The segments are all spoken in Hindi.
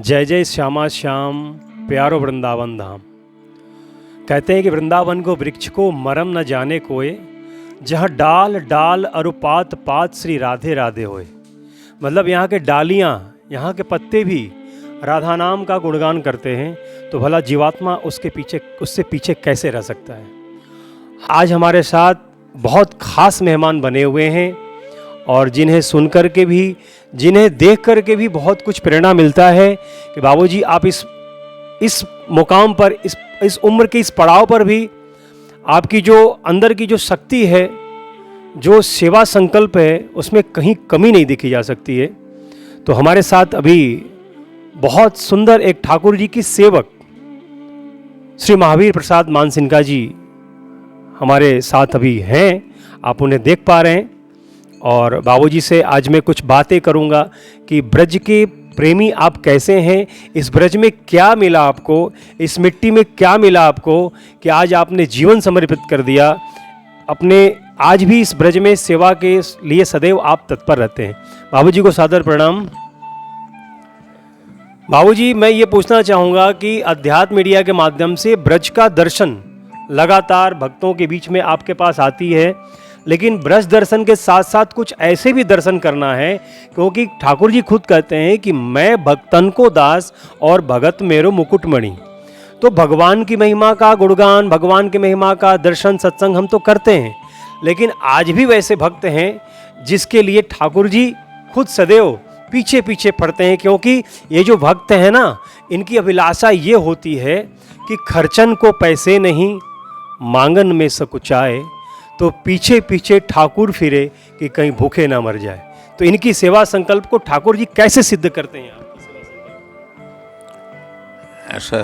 जय जय श्यामा श्याम प्यारो वृंदावन धाम। कहते हैं कि वृंदावन को वृक्ष को मरम न जाने कोय, जहाँ डाल डाल अरु पात पात श्री राधे राधे होए। मतलब यहाँ के डालियाँ, यहाँ के पत्ते भी राधा नाम का गुणगान करते हैं, तो भला जीवात्मा उससे पीछे कैसे रह सकता है। आज हमारे साथ बहुत खास मेहमान बने हुए हैं और जिन्हें सुन कर के भी, जिन्हें देख कर के भी बहुत कुछ प्रेरणा मिलता है कि बाबूजी आप इस मुकाम पर, इस उम्र के इस पड़ाव पर भी आपकी जो अंदर की जो शक्ति है, जो सेवा संकल्प है, उसमें कहीं कमी नहीं देखी जा सकती है। तो हमारे साथ अभी बहुत सुंदर एक ठाकुर जी की सेवक श्री महावीर प्रसाद मानसिंघा जी हमारे साथ अभी हैं, आप उन्हें देख पा रहे हैं। और बाबूजी से आज मैं कुछ बातें करूंगा कि ब्रज के प्रेमी आप कैसे हैं, इस ब्रज में क्या मिला आपको, इस मिट्टी में क्या मिला आपको कि आज आपने जीवन समर्पित कर दिया अपने। आज भी इस ब्रज में सेवा के लिए सदैव आप तत्पर रहते हैं। बाबूजी को सादर प्रणाम। बाबूजी, मैं ये पूछना चाहूँगा कि अध्यात्म मीडिया के माध्यम से ब्रज का दर्शन लगातार भक्तों के बीच में आपके पास आती है, लेकिन ब्रज दर्शन के साथ साथ कुछ ऐसे भी दर्शन करना है, क्योंकि ठाकुर जी खुद कहते हैं कि मैं भक्तन को दास और भगत मेरो मुकुटमणि। तो भगवान की महिमा का गुणगान, भगवान की महिमा का दर्शन सत्संग हम तो करते हैं, लेकिन आज भी वैसे भक्त हैं जिसके लिए ठाकुर जी खुद सदैव पीछे पीछे पड़ते हैं। क्योंकि ये जो भक्त हैं ना, इनकी अभिलाषा ये होती है कि खर्चन को पैसे नहीं, मांगन में सकुचाए, तो पीछे पीछे ठाकुर फिरे कि कहीं भूखे ना मर जाए। तो इनकी सेवा संकल्प को ठाकुर जी कैसे सिद्ध करते हैं आपकी सेवा संकल्प? ऐसा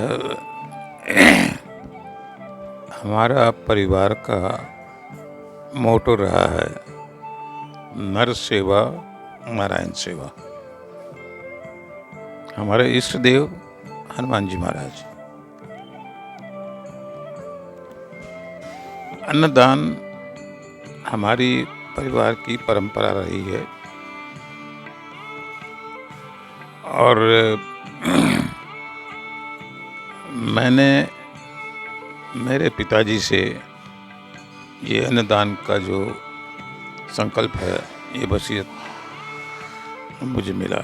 हमारा परिवार का मोटो रहा है, नर सेवा नारायण सेवा। हमारे इष्ट देव हनुमान जी महाराज। अन्नदान हमारी परिवार की परंपरा रही है और मैंने मेरे पिताजी से ये अन्नदान का जो संकल्प है, ये वसीयत मुझे मिला।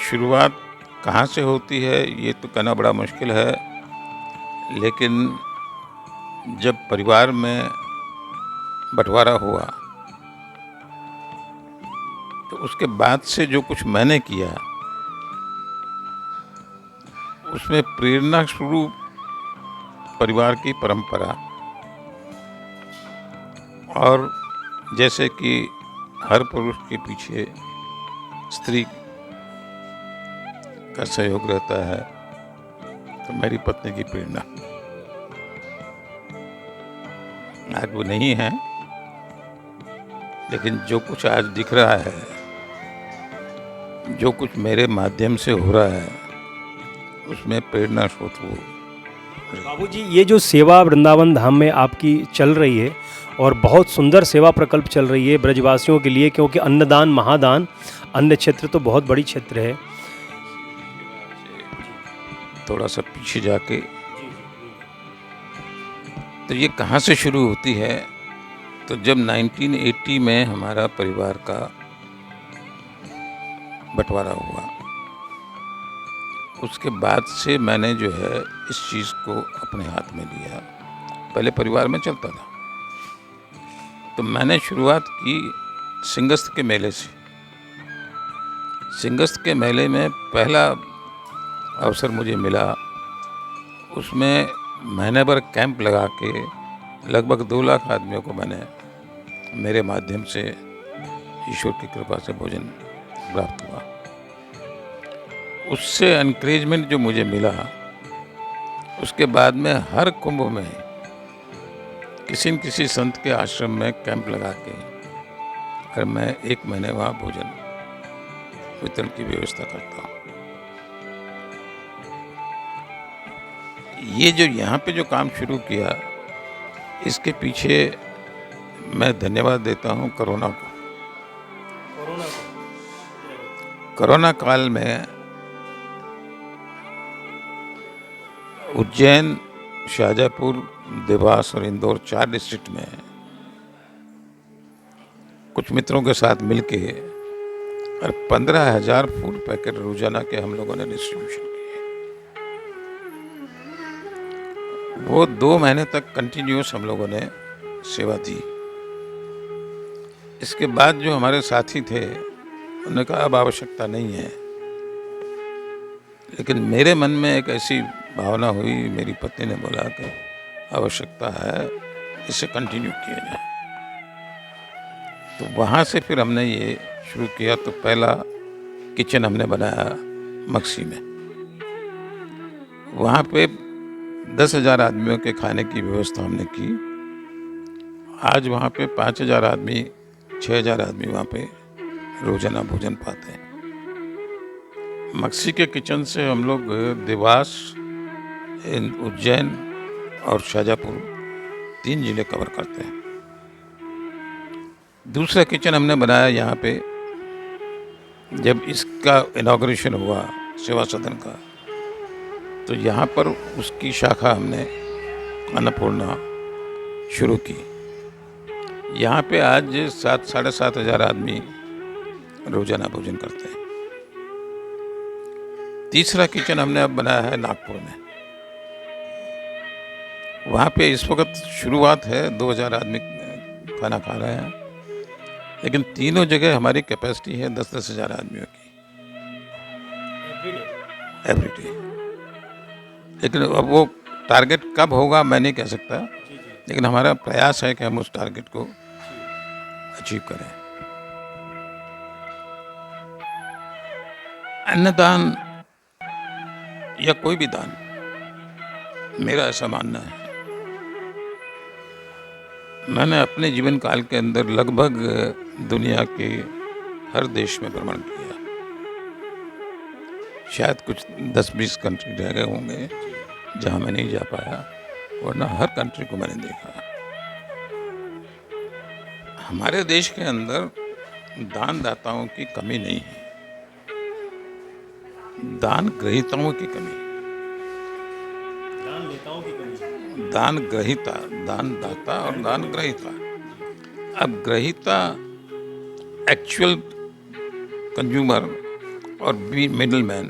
शुरुआत कहाँ से होती है ये तो कहना बड़ा मुश्किल है, लेकिन जब परिवार में बंटवारा हुआ तो उसके बाद से जो कुछ मैंने किया उसमें प्रेरणा स्वरूप परिवार की परंपरा, और जैसे कि हर पुरुष के पीछे स्त्री का सहयोग रहता है, तो मेरी पत्नी की प्रेरणा। आज वो नहीं है, लेकिन जो कुछ आज दिख रहा है, जो कुछ मेरे माध्यम से हो रहा है, उसमें प्रेरणा स्रोत वो। बाबूजी, ये जो सेवा वृंदावन धाम में आपकी चल रही है और बहुत सुंदर सेवा प्रकल्प चल रही है ब्रजवासियों के लिए, क्योंकि अन्नदान महादान, अन्न क्षेत्र तो बहुत बड़ी क्षेत्र है। थोड़ा सा पीछे जाके, तो ये कहाँ से शुरू होती है, तो जब 1980 में हमारा परिवार का बंटवारा हुआ, उसके बाद से मैंने जो है इस चीज़ को अपने हाथ में लिया। पहले परिवार में चलता था, तो मैंने शुरुआत की सिंहस्थ के मेले से। सिंहस्थ के मेले में पहला अवसर मुझे मिला, उसमें महीने भर कैंप लगा के लगभग 2 लाख आदमियों को मैंने मेरे माध्यम से ईश्वर की कृपा से भोजन प्राप्त हुआ। उससे एनकरेजमेंट जो मुझे मिला, उसके बाद में हर कुंभ में किसी न किसी संत के आश्रम में कैंप लगा के और मैं 1 महीने वहाँ भोजन वितरण की व्यवस्था करता हूँ। ये जो यहाँ पे जो काम शुरू किया, इसके पीछे मैं धन्यवाद देता हूँ कोरोना को। कोरोना काल में उज्जैन, शाहजहाँपुर, देवास और इंदौर 4 डिस्ट्रिक्ट में कुछ मित्रों के साथ मिलके और 15,000 फूड पैकेट रोजाना के हम लोगों ने डिस्ट्रीब्यूशन किए। वो 2 महीने तक कंटिन्यूस हम लोगों ने सेवा दी। इसके बाद जो हमारे साथी थे उन्होंने कहा अब आवश्यकता नहीं है, लेकिन मेरे मन में एक ऐसी भावना हुई, मेरी पत्नी ने बोला कि आवश्यकता है, इसे कंटिन्यू किया जाए। तो वहाँ से फिर हमने ये शुरू किया। तो पहला किचन हमने बनाया मक्सी में। वहाँ पे 10,000 आदमियों के खाने की व्यवस्था हमने की। आज वहाँ पे 5,000 आदमी, 6,000 आदमी वहाँ पे रोजाना भोजन पाते हैं। मक्सी के किचन से हम लोग देवास, उज्जैन और शाहजहाँपुर 3 जिले कवर करते हैं। दूसरा किचन हमने बनाया यहाँ पे जब इसका इनॉग्रेशन हुआ सेवा सदन का, तो यहाँ पर उसकी शाखा हमने अन्नपूर्णा शुरू की। यहाँ पे आज 7,000-7,500 आदमी रोजाना भोजन करते हैं। तीसरा किचन हमने अब बनाया है नागपुर में। वहाँ पे इस वक्त शुरुआत है, 2,000 आदमी खाना खा रहे हैं, लेकिन तीनों जगह हमारी कैपेसिटी है 10-10 हज़ार आदमियों की एवरीडे। लेकिन अब वो टारगेट कब होगा मैं नहीं कह सकता, लेकिन हमारा प्रयास है कि हम उस टारगेट को अचीव करें। अन्नदान या कोई भी दान, मेरा ऐसा मानना है, मैंने अपने जीवन काल के अंदर लगभग दुनिया के हर देश में भ्रमण किया। शायद कुछ 10-20 कंट्री रह गए होंगे जहां मैं नहीं जा पाया, वरना हर कंट्री को मैंने देखा। हमारे देश के अंदर दानदाताओं की कमी नहीं है, दान ग्रहीताओं की कमी। दान देताओं की कमी। दान ग्रहीता, दान दाता और दान ग्रहीता। अब ग्रहीता एक्चुअल कंज्यूमर और मिडिल मैन,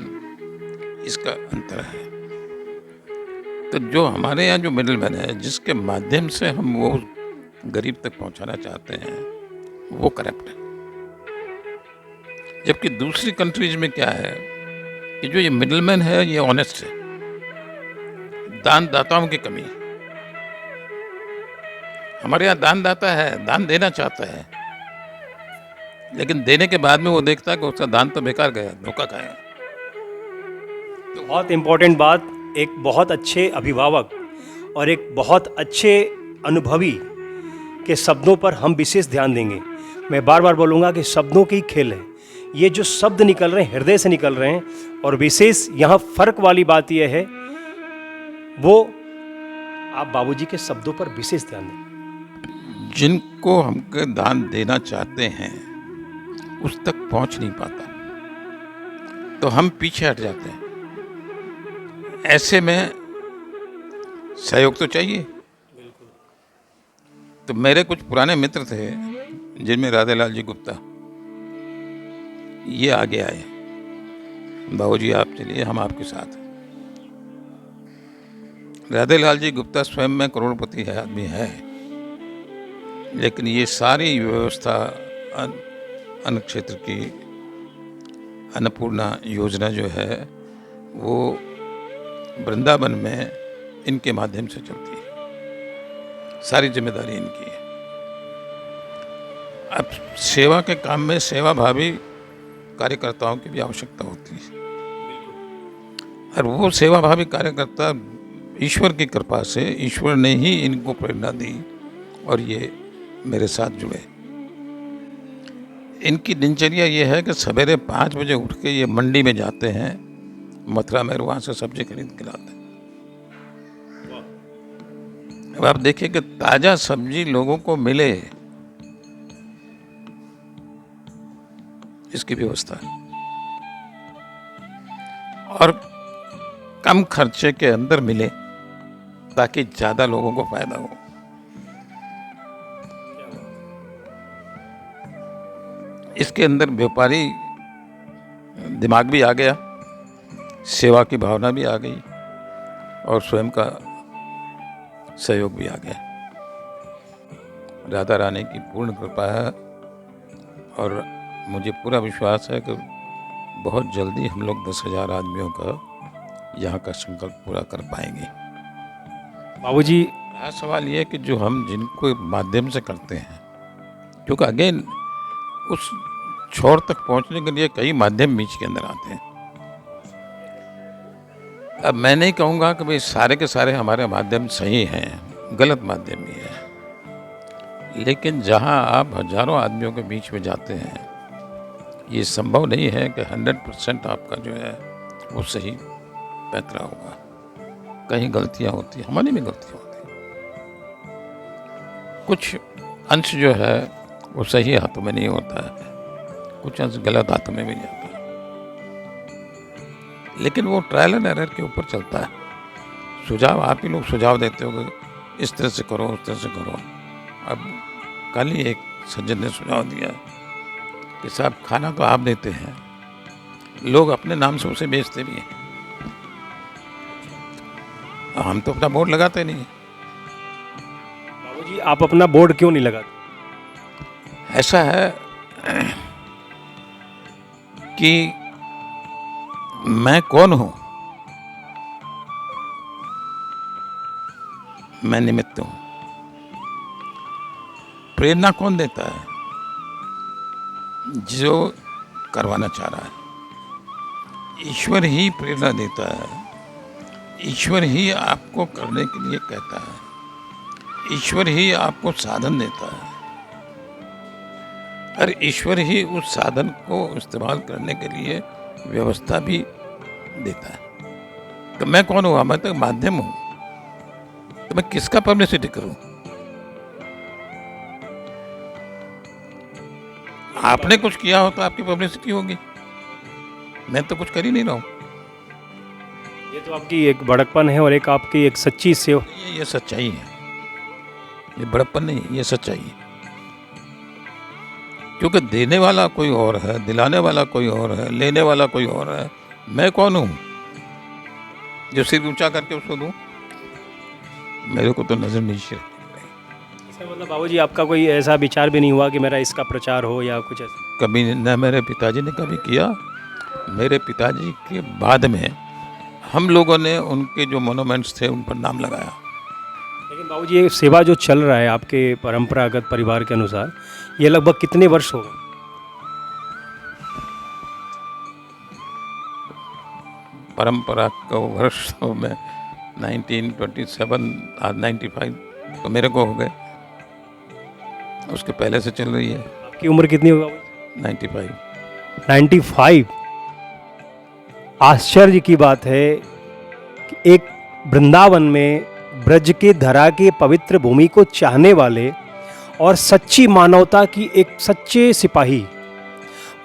इसका अंतर है। तो जो हमारे यहाँ जो मिडिल मैन है, जिसके माध्यम से हम वो गरीब तक पहुंचाना चाहते हैं, वो करप्ट है। जबकि दूसरी कंट्रीज में क्या है कि जो ये मिडिल मैन है ये ऑनेस्ट है। दानदाताओं की कमी। हमारे यहाँ दानदाता है, दान देना चाहता है, लेकिन देने के बाद में वो देखता है कि उसका दान तो बेकार गया, धोखा खाया। तो बहुत इम्पोर्टेंट बात, एक बहुत अच्छे अभिभावक और एक बहुत अच्छे अनुभवी के शब्दों पर हम विशेष ध्यान देंगे। मैं बार बार बोलूँगा कि शब्दों की खेल है। ये जो शब्द निकल रहे हैं हृदय से निकल रहे हैं, और विशेष यहाँ फर्क वाली बात यह है, वो आप बाबूजी के शब्दों पर विशेष ध्यान दें। जिनको हमको दान देना चाहते हैं उस तक पहुंच नहीं पाता, तो हम पीछे हट जाते हैं। ऐसे में सहयोग तो चाहिए। तो मेरे कुछ पुराने मित्र थे, जिनमें राधेलाल जी गुप्ता, ये आगे आए, बाबूजी आप चलिए, हम आपके साथ हैं। राधेलाल जी गुप्ता स्वयं में करोड़पति है आदमी है, लेकिन ये सारी व्यवस्था अन्न क्षेत्र की अन्नपूर्णा योजना जो है वो वृंदावन में इनके माध्यम से चलती है, सारी जिम्मेदारी इनकी है। अब सेवा के काम में सेवा भावी कार्यकर्ताओं की भी आवश्यकता होती है, और वो सेवा भावी कार्यकर्ता ईश्वर की कृपा से, ईश्वर ने ही इनको प्रेरणा दी और ये मेरे साथ जुड़े। इनकी दिनचर्या ये है कि सवेरे 5 बजे उठ के ये मंडी में जाते हैं, मथुरा में, वहाँ से सब्जी खरीद के लाते हैं। अब आप देखिए कि ताजा सब्जी लोगों को मिले, इसकी व्यवस्था है। और कम खर्चे के अंदर मिले ताकि ज़्यादा लोगों को फायदा हो। इसके अंदर व्यापारी दिमाग भी आ गया, सेवा की भावना भी आ गई और स्वयं का सहयोग भी आ गया। राधा रानी की पूर्ण कृपा है और मुझे पूरा विश्वास है कि बहुत जल्दी हम लोग 10,000 आदमियों का यहाँ का संकल्प पूरा कर पाएंगे। बाबूजी, रहा सवाल ये है कि जो हम जिनको माध्यम से करते हैं, क्योंकि अगेन उस छोर तक पहुंचने के लिए कई माध्यम बीच के अंदर आते हैं। अब मैं नहीं कहूँगा कि भाई सारे के सारे हमारे माध्यम सही हैं, गलत माध्यम भी है, लेकिन जहाँ आप हजारों आदमियों के बीच में जाते हैं, ये संभव नहीं है कि 100% आपका जो है वो सही पैतरा होगा। कहीं गलतियाँ होती हैं, हमारी भी गलतियाँ होती हैं। कुछ अंश जो है वो सही हाथों में नहीं होता है, कुछ अंश गलत हाथों में भी जाता है, लेकिन वो ट्रायल एंड एरर के ऊपर चलता है। सुझाव आप ही लोग सुझाव देते हो कि इस तरह से करो, उस तरह से करो। अब कल ही एक सज्जन ने सुझाव दिया कि साहब खाना तो आप देते हैं, लोग अपने नाम से उसे बेचते भी हैं, हम तो अपना बोर्ड लगाते नहीं हैं। बाबूजी, आप अपना बोर्ड क्यों नहीं लगाते? ऐसा है कि मैं कौन हूं? मैं निमित्त हूं। प्रेरणा कौन देता है? जो करवाना चाह रहा है। ईश्वर ही प्रेरणा देता है, ईश्वर ही आपको करने के लिए कहता है, ईश्वर ही आपको साधन देता है और ईश्वर ही उस साधन को इस्तेमाल करने के लिए व्यवस्था भी देता है। तो मैं कौन हुआ? मैं तो माध्यम हूं, तो मैं किसका पब्लिसिटी करूं? आपने कुछ किया हो तो आपकी पब्लिसिटी होगी, मैं तो कुछ कर ही नहीं रहा हूं। ये तो आपकी एक बड़कपन है और एक आपकी एक सच्ची सेवा। ये सच्चाई है, ये बड़प्पन नहीं, ये सच्चाई है। क्योंकि देने वाला कोई और है, दिलाने वाला कोई और है, लेने वाला कोई और है। मैं कौन हूं जो सिर ऊंचा करके उसको दूं? मेरे को तो नजर नीचे। इसका मतलब बाबूजी आपका कोई ऐसा विचार भी नहीं हुआ कि मेरा इसका प्रचार हो या कुछ ऐसा? कभी न मेरे पिताजी ने कभी किया। मेरे पिताजी के बाद में हम लोगों ने उनके जो मोनूमेंट्स थे उन पर नाम लगाया। लेकिन बाबूजी, ये सेवा जो चल रहा है आपके परंपरागत परिवार के अनुसार, ये लगभग कितने वर्ष हो गए? परंपरा का वर्ष तो मैं 1927 आज 95 तो मेरे को हो गए, उसके पहले से चल रही है। आपकी उम्र कितनी होगा? 95। 95। आश्चर्य की बात है कि एक वृंदावन में ब्रज के धरा के पवित्र भूमि को चाहने वाले और सच्ची मानवता की एक सच्चे सिपाही,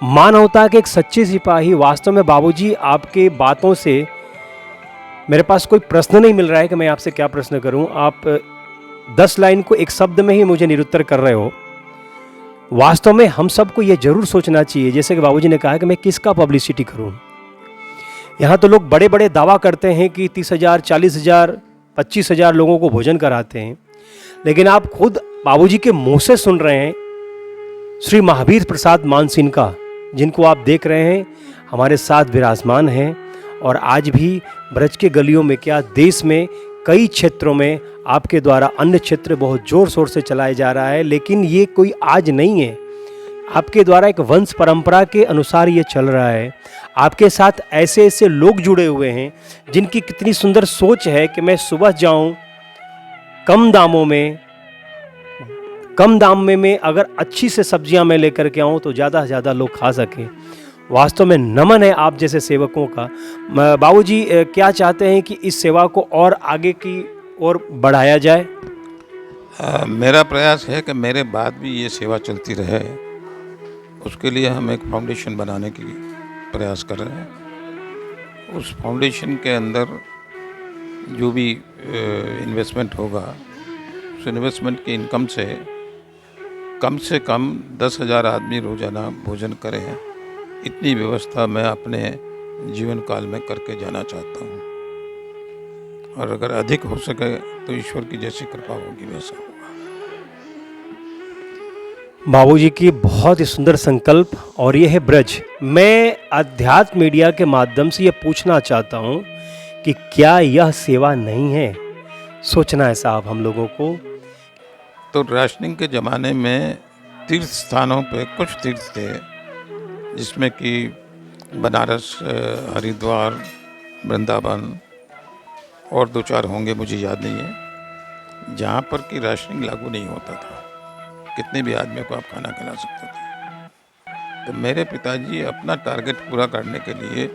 मानवता के एक सच्चे सिपाही, वास्तव में बाबूजी आपके बातों से मेरे पास कोई प्रश्न नहीं मिल रहा है कि मैं आपसे क्या प्रश्न करूं। आप 10 लाइन को एक शब्द में ही मुझे निरुत्तर कर रहे हो। वास्तव में हम सबको ये जरूर सोचना चाहिए, जैसे कि बाबूजी ने कहा कि मैं किसका पब्लिसिटी करूं। यहाँ तो लोग बड़े बड़े दावा करते हैं कि 30,000, 40,000, 25,000 लोगों को भोजन कराते हैं, लेकिन आप खुद बाबूजी के मुंह से सुन रहे हैं श्री महावीर प्रसाद मानसिंह का, जिनको आप देख रहे हैं हमारे साथ विराजमान हैं और आज भी ब्रज के गलियों में क्या देश में कई क्षेत्रों में आपके द्वारा अन्य क्षेत्र बहुत जोर शोर से चलाया जा रहा है। लेकिन ये कोई आज नहीं है, आपके द्वारा एक वंश परंपरा के अनुसार ये चल रहा है। आपके साथ ऐसे ऐसे लोग जुड़े हुए हैं जिनकी कितनी सुंदर सोच है कि मैं सुबह जाऊं, कम दाम में मैं अगर अच्छी से सब्जियां मैं लेकर के आऊं तो ज़्यादा से ज़्यादा लोग खा सकें। वास्तव में नमन है आप जैसे सेवकों का। बाबूजी क्या चाहते हैं कि इस सेवा को और आगे की ओर बढ़ाया जाए? मेरा प्रयास है कि मेरे बाद भी ये सेवा चलती रहे, उसके लिए हम एक फाउंडेशन बनाने की प्रयास कर रहे हैं। उस फाउंडेशन के अंदर जो भी इन्वेस्टमेंट होगा, उस इन्वेस्टमेंट की इनकम से कम 10,000 आदमी रोज़ाना भोजन करें, इतनी व्यवस्था मैं अपने जीवन काल में करके जाना चाहता हूँ। और अगर अधिक हो सके तो ईश्वर की जैसी कृपा होगी वैसा होगा। बाबूजी की बहुत ही सुंदर संकल्प, और ये है ब्रज। मैं अध्यात्म मीडिया के माध्यम से ये पूछना चाहता हूँ कि क्या यह सेवा नहीं है? सोचना है साहब हम लोगों को। तो राशनिंग के ज़माने में तीर्थ स्थानों पे कुछ तीर्थ थे, जिसमें कि बनारस, हरिद्वार, वृंदावन और 2-4 होंगे, मुझे याद नहीं है, जहाँ पर कि राशनिंग लागू नहीं होता था। कितने भी आदमियों को आप खाना खिला सकते थे। तो मेरे पिताजी अपना टारगेट पूरा करने के लिए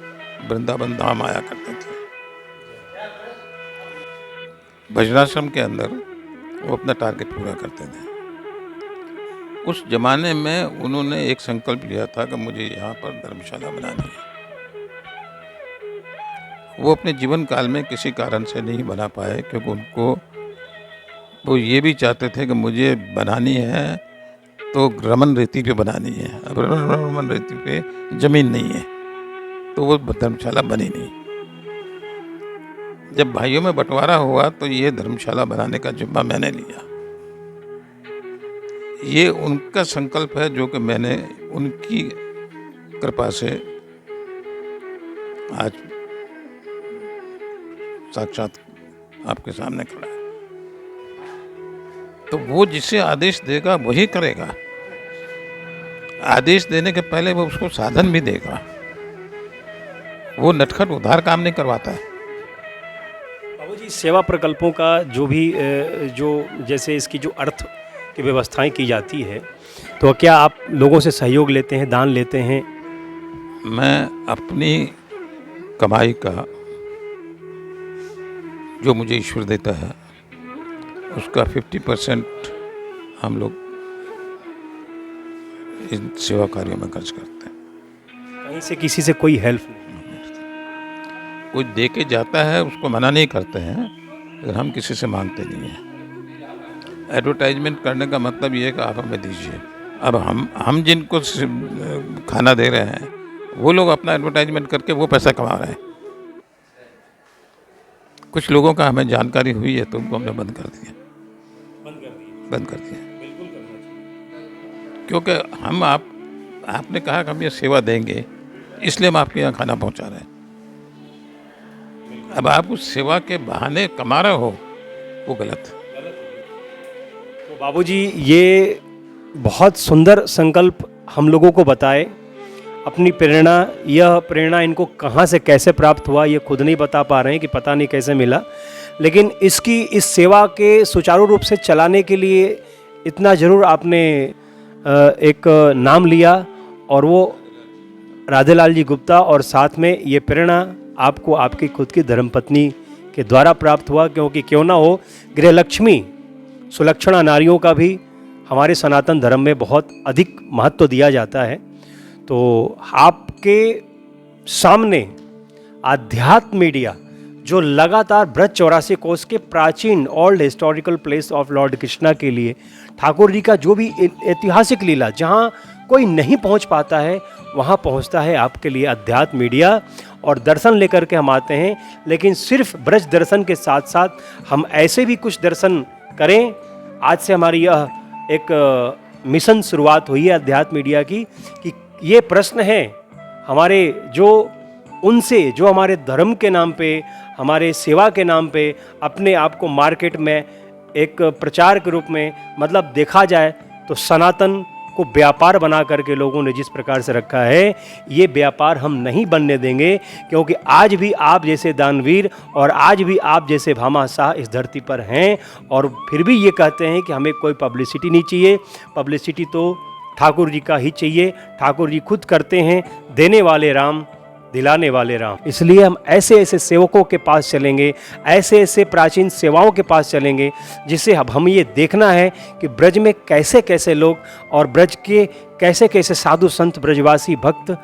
वृंदावन धाम आया करते थे। भजनाश्रम के अंदर वो अपना टारगेट पूरा करते थे। उस जमाने में उन्होंने एक संकल्प लिया था कि मुझे यहाँ पर धर्मशाला बनानी है। वो अपने जीवन काल में किसी कारण से नहीं बना पाए, क्योंकि वो ये भी चाहते थे कि मुझे बनानी है तो रमन रेती पे बनानी है। अब रमन रेती पे ज़मीन नहीं है, तो वो धर्मशाला बनी नहीं। जब भाइयों में बंटवारा हुआ तो ये धर्मशाला बनाने का जिम्मा मैंने लिया। ये उनका संकल्प है जो कि मैंने उनकी कृपा से आज साक्षात आपके सामने खड़ा है। तो वो जिसे आदेश देगा वही करेगा। आदेश देने के पहले वो उसको साधन भी देगा। वो नटखट उधार काम नहीं करवाता है। बाबूजी, सेवा प्रकल्पों का जो भी जो जैसे इसकी जो अर्थ की व्यवस्थाएं की जाती है, तो क्या आप लोगों से सहयोग लेते हैं, दान लेते हैं? मैं अपनी कमाई का जो मुझे ईश्वर देता है उसका 50% हम लोग इन सेवा कार्यों में खर्च करते हैं। कहीं से किसी से कोई हेल्प नहीं? कोई दे के जाता है उसको मना नहीं करते हैं, लेकिन हम किसी से मांगते नहीं हैं। एडवर्टाइजमेंट करने का मतलब ये है कि आप हमें दीजिए। अब हम जिनको खाना दे रहे हैं वो लोग अपना एडवर्टाइजमेंट करके वो पैसा कमा रहे हैं। कुछ लोगों का हमें जानकारी हुई है तो उनको हमने बंद कर दिया। बिल्कुल करना चाहिए। क्योंकि आपने कहा कि हम ये सेवा देंगे, इसलिए हम आपके यहाँ खाना पहुँचा रहे हैं। अब आप उस सेवा के बहाने कमा रहे हो, वो गलत। तो बाबूजी, ये बहुत सुंदर संकल्प हम लोगों को बताए। अपनी प्रेरणा, यह प्रेरणा इनको कहाँ से कैसे प्राप्त हुआ ये खुद नहीं बता पा रहे हैं कि पता नहीं कैसे मिला, लेकिन इस सेवा के सुचारू रूप से चलाने के लिए इतना ज़रूर आपने एक नाम लिया, और वो राधेलाल जी गुप्ता, और साथ में ये प्रेरणा आपको आपकी खुद की धर्मपत्नी के द्वारा प्राप्त हुआ। क्योंकि क्यों ना हो, गृहलक्ष्मी सुलक्षणा नारियों का भी हमारे सनातन धर्म में बहुत अधिक महत्व दिया जाता है। तो आपके सामने आध्यात्म मीडिया जो लगातार ब्रज 84 कोस के प्राचीन old historical place of Lord Krishna के लिए ठाकुर जी का जो भी ऐतिहासिक लीला जहाँ कोई नहीं पहुँच पाता है वहाँ पहुँचता है आपके लिए अध्यात्म मीडिया, और दर्शन लेकर के हम आते हैं। लेकिन सिर्फ ब्रज दर्शन के साथ साथ हम ऐसे भी कुछ दर्शन करें। आज से हमारी यह एक मिशन शुरुआत हुई है अध्यात्म मीडिया की, कि ये प्रश्न है हमारे जो उनसे जो हमारे धर्म के नाम पे, हमारे सेवा के नाम पे अपने आप को मार्केट में एक प्रचार के रूप में, मतलब देखा जाए तो सनातन को व्यापार बना करके लोगों ने जिस प्रकार से रखा है, ये व्यापार हम नहीं बनने देंगे। क्योंकि आज भी आप जैसे दानवीर और आज भी आप जैसे भामाशाह इस धरती पर हैं, और फिर भी ये कहते हैं कि हमें कोई पब्लिसिटी नहीं चाहिए। पब्लिसिटी तो ठाकुर जी का ही चाहिए। ठाकुर जी खुद करते हैं, देने वाले राम, दिलाने वाले राम। इसलिए हम ऐसे ऐसे सेवकों के पास चलेंगे, ऐसे ऐसे प्राचीन सेवाओं के पास चलेंगे, जिससे अब हम ये देखना है कि ब्रज में कैसे कैसे लोग और ब्रज के कैसे कैसे साधु संत ब्रजवासी भक्त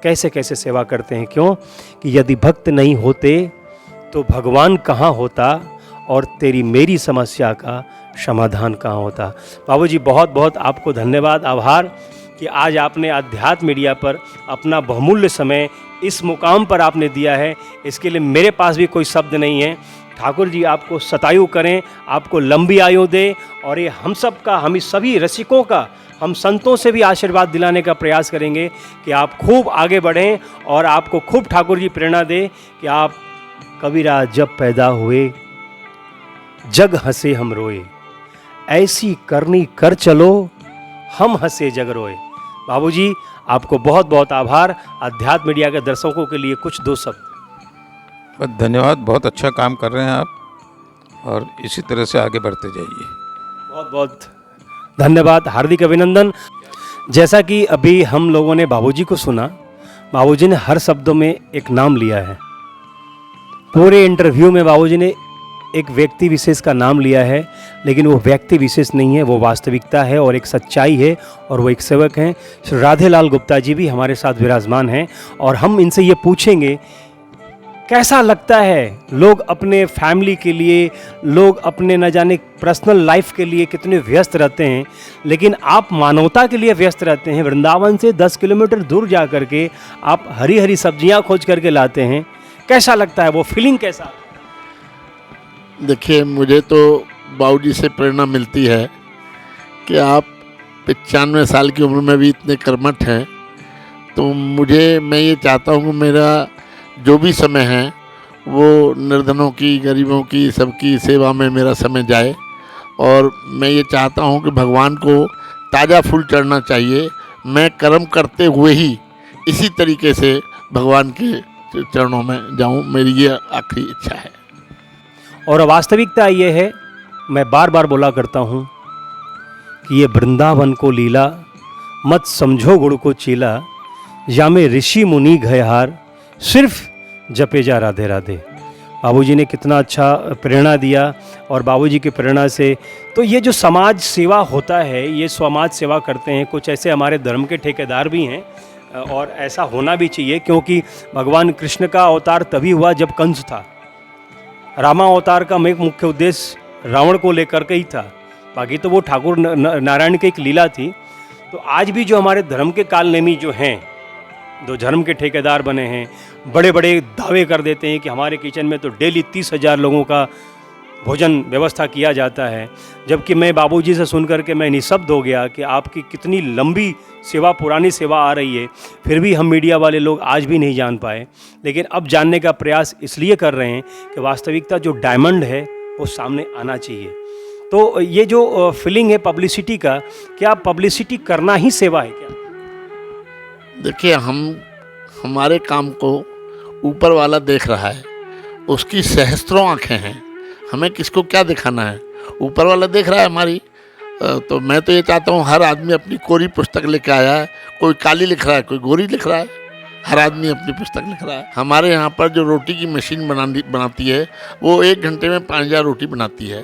कैसे कैसे सेवा करते हैं। क्यों कि यदि भक्त नहीं होते तो भगवान कहाँ होता और तेरी मेरी समस्या का समाधान कहाँ होता। बाबूजी बहुत बहुत आपको धन्यवाद, आभार कि आज आपने अध्यात्म मीडिया पर अपना बहुमूल्य समय इस मुकाम पर आपने दिया है। इसके लिए मेरे पास भी कोई शब्द नहीं है। ठाकुर जी आपको शतायु करें, आपको लंबी आयु दे, और ये हम सब का, हम सभी रसिकों का, हम संतों से भी आशीर्वाद दिलाने का प्रयास करेंगे कि आप खूब आगे बढ़ें और आपको खूब ठाकुर जी प्रेरणा दे कि आप कबीरा जब पैदा हुए जग हंसे हम रोए, ऐसी करनी कर चलो हम हंसे जग रोए। बाबूजी आपको बहुत बहुत आभार। अध्यात्म मीडिया के दर्शकों के लिए कुछ दो शब्द। बस धन्यवाद, बहुत अच्छा काम कर रहे हैं आप और इसी तरह से आगे बढ़ते जाइए। बहुत बहुत धन्यवाद, हार्दिक अभिनंदन। जैसा कि अभी हम लोगों ने बाबूजी को सुना, बाबूजी ने हर शब्दों में एक नाम लिया है। पूरे इंटरव्यू में बाबूजी ने एक व्यक्ति विशेष का नाम लिया है, लेकिन वो व्यक्ति विशेष नहीं है, वो वास्तविकता है और एक सच्चाई है, और वो एक सेवक हैं। श्री राधेलाल गुप्ता जी भी हमारे साथ विराजमान हैं, और हम इनसे ये पूछेंगे कैसा लगता है लोग अपने फैमिली के लिए, लोग अपने न जाने पर्सनल लाइफ के लिए कितने व्यस्त रहते हैं, लेकिन आप मानवता के लिए व्यस्त रहते हैं। वृंदावन से 10 किलोमीटर दूर जा कर के आप हरी हरी सब्जियां खोज करके लाते हैं। कैसा लगता है, वो फीलिंग कैसा? देखिए, मुझे तो बाबूजी से प्रेरणा मिलती है कि आप 95 साल की उम्र में भी इतने कर्मठ हैं। तो मैं ये चाहता हूँ कि मेरा जो भी समय है वो निर्धनों की, गरीबों की, सबकी सेवा में मेरा समय जाए। और मैं ये चाहता हूँ कि भगवान को ताज़ा फूल चढ़ना चाहिए। मैं कर्म करते हुए ही इसी तरीके से भगवान के चरणों में जाऊँ, मेरी ये आखिरी इच्छा है। और वास्तविकता ये है, मैं बार बार बोला करता हूँ कि ये वृंदावन को लीला, मत समझो गुड़ को चीला, या में ऋषि मुनि गयहार, सिर्फ जपे जा राधे राधे। बाबूजी ने कितना अच्छा प्रेरणा दिया, और बाबूजी की प्रेरणा से तो ये जो समाज सेवा होता है, ये समाज सेवा करते हैं। कुछ ऐसे हमारे धर्म के ठेकेदार भी हैं, और ऐसा होना भी चाहिए, क्योंकि भगवान कृष्ण का अवतार तभी हुआ जब कंस था। रामा अवतार का एक मुख्य उद्देश्य रावण को लेकर के ही था, बाकी तो वो ठाकुर नारायण की एक लीला थी। तो आज भी जो हमारे धर्म के कालनेमी जो हैं, जो धर्म के ठेकेदार बने हैं, बड़े बड़े दावे कर देते हैं कि हमारे किचन में तो डेली 30,000 लोगों का भोजन व्यवस्था किया जाता है। जबकि मैं बाबूजी से सुन करके मैं निःशब्द हो गया कि आपकी कितनी लंबी सेवा, पुरानी सेवा आ रही है, फिर भी हम मीडिया वाले लोग आज भी नहीं जान पाए। लेकिन अब जानने का प्रयास इसलिए कर रहे हैं कि वास्तविकता जो डायमंड है वो सामने आना चाहिए। तो ये जो फीलिंग है पब्लिसिटी का, क्या पब्लिसिटी करना ही सेवा है क्या? देखिए, हमारे काम को ऊपर वाला देख रहा है, उसकी सहस्त्रों आँखें हैं, हमें किसको क्या दिखाना है, ऊपर वाला देख रहा है हमारी। तो मैं तो ये चाहता हूँ हर आदमी अपनी कोरी पुस्तक लेके आया है। कोई काली लिख रहा है, कोई गोरी लिख रहा है, हर आदमी अपनी पुस्तक लिख रहा है। हमारे यहाँ पर जो रोटी की मशीन बनाती है वो 1 घंटे में 5,000 रोटी बनाती है।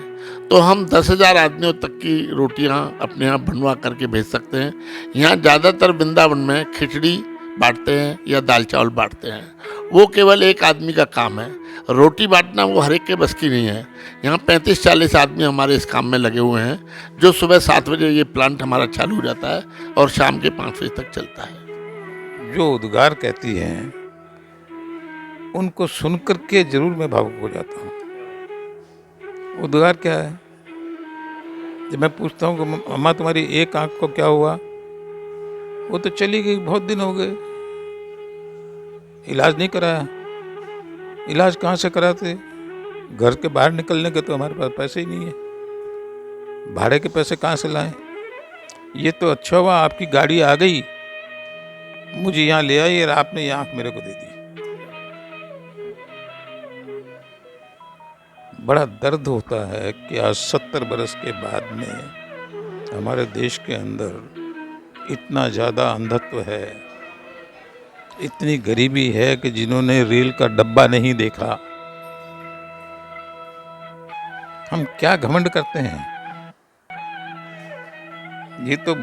तो हम 10,000 आदमियों तक की रोटियाँ अपने यहाँ बनवा करके भेज सकते हैं। यहाँ ज़्यादातर वृंदावन में खिचड़ी बांटते हैं या दाल चावल बांटते हैं, वो केवल एक आदमी का काम है। रोटी बांटना वो हर एक के बस की नहीं है। यहाँ 35-40 आदमी हमारे इस काम में लगे हुए हैं, जो सुबह 7 बजे ये प्लांट हमारा चालू हो जाता है और शाम के 5 बजे तक चलता है। जो उद्गार कहती हैं उनको सुन कर के जरूर मैं भावुक हो जाता हूँ। उद्गार क्या है? जब मैं पूछता हूँ कि अम्मा तुम्हारी एक आंख को क्या हुआ, वो तो चली गई, बहुत दिन हो गए, इलाज नहीं कराया। इलाज कहाँ से कराते? घर के बाहर निकलने के तो हमारे पास पैसे ही नहीं है, भाड़े के पैसे कहाँ से लाएं? ये तो अच्छा हुआ आपकी गाड़ी आ गई, मुझे यहाँ ले आई और आपने ये आँख मेरे को दे दी। बड़ा दर्द होता है कि आज 70 बरस के बाद में हमारे देश के अंदर इतना ज़्यादा अंधत्व है, इतनी गरीबी है कि जिन्होंने रेल का डब्बा नहीं देखा। हम क्या घमंड करते हैं? ये तो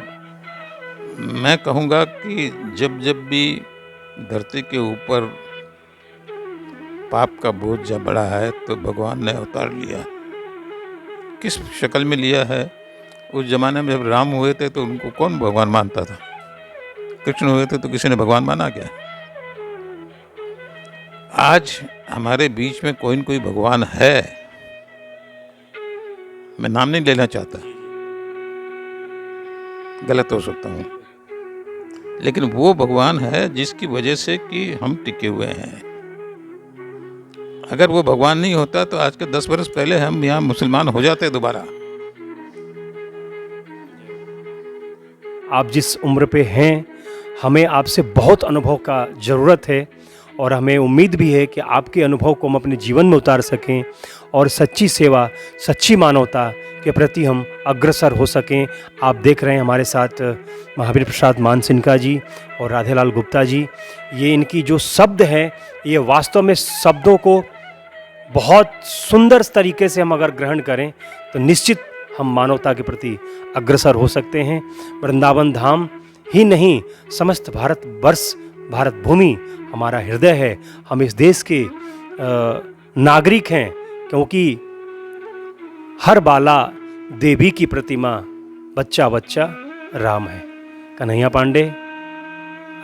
मैं कहूँगा कि जब जब भी धरती के ऊपर पाप का बोझ जब बढ़ा है तो भगवान ने अवतार लिया। किस शक्ल में लिया है? उस जमाने में जब राम हुए थे तो उनको कौन भगवान मानता था? कृष्ण हुए थे तो किसी ने भगवान माना क्या? आज हमारे बीच में कोई न कोई भगवान है, मैं नाम नहीं लेना चाहता, गलत हो सकता हूँ, लेकिन वो भगवान है जिसकी वजह से कि हम टिके हुए हैं। अगर वो भगवान नहीं होता तो आज के 10 वर्ष पहले हम यहाँ मुसलमान हो जाते दोबारा। आप जिस उम्र पे हैं, हमें आपसे बहुत अनुभव का ज़रूरत है और हमें उम्मीद भी है कि आपके अनुभव को हम अपने जीवन में उतार सकें और सच्ची सेवा, सच्ची मानवता के प्रति हम अग्रसर हो सकें। आप देख रहे हैं हमारे साथ महावीर प्रसाद मानसिंह जी और राधेलाल गुप्ता जी। ये इनकी जो शब्द हैं, ये वास्तव में शब्दों को बहुत सुंदर तरीके से हम अगर ग्रहण करें तो निश्चित हम मानवता के प्रति अग्रसर हो सकते हैं। वृंदावन धाम ही नहीं, समस्त भारत वर्ष, भारत भूमि हमारा हृदय है। हम इस देश के नागरिक हैं, क्योंकि हर बाला देवी की प्रतिमा, बच्चा बच्चा राम है। कन्हैया पांडे,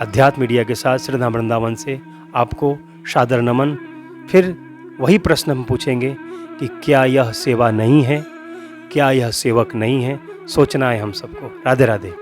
अध्यात्म मीडिया के साथ श्रीधाम वृंदावन से आपको सादर नमन। फिर वही प्रश्न हम पूछेंगे कि क्या यह सेवा नहीं है, क्या यह सेवक नहीं है? सोचना है हम सबको। राधे राधे।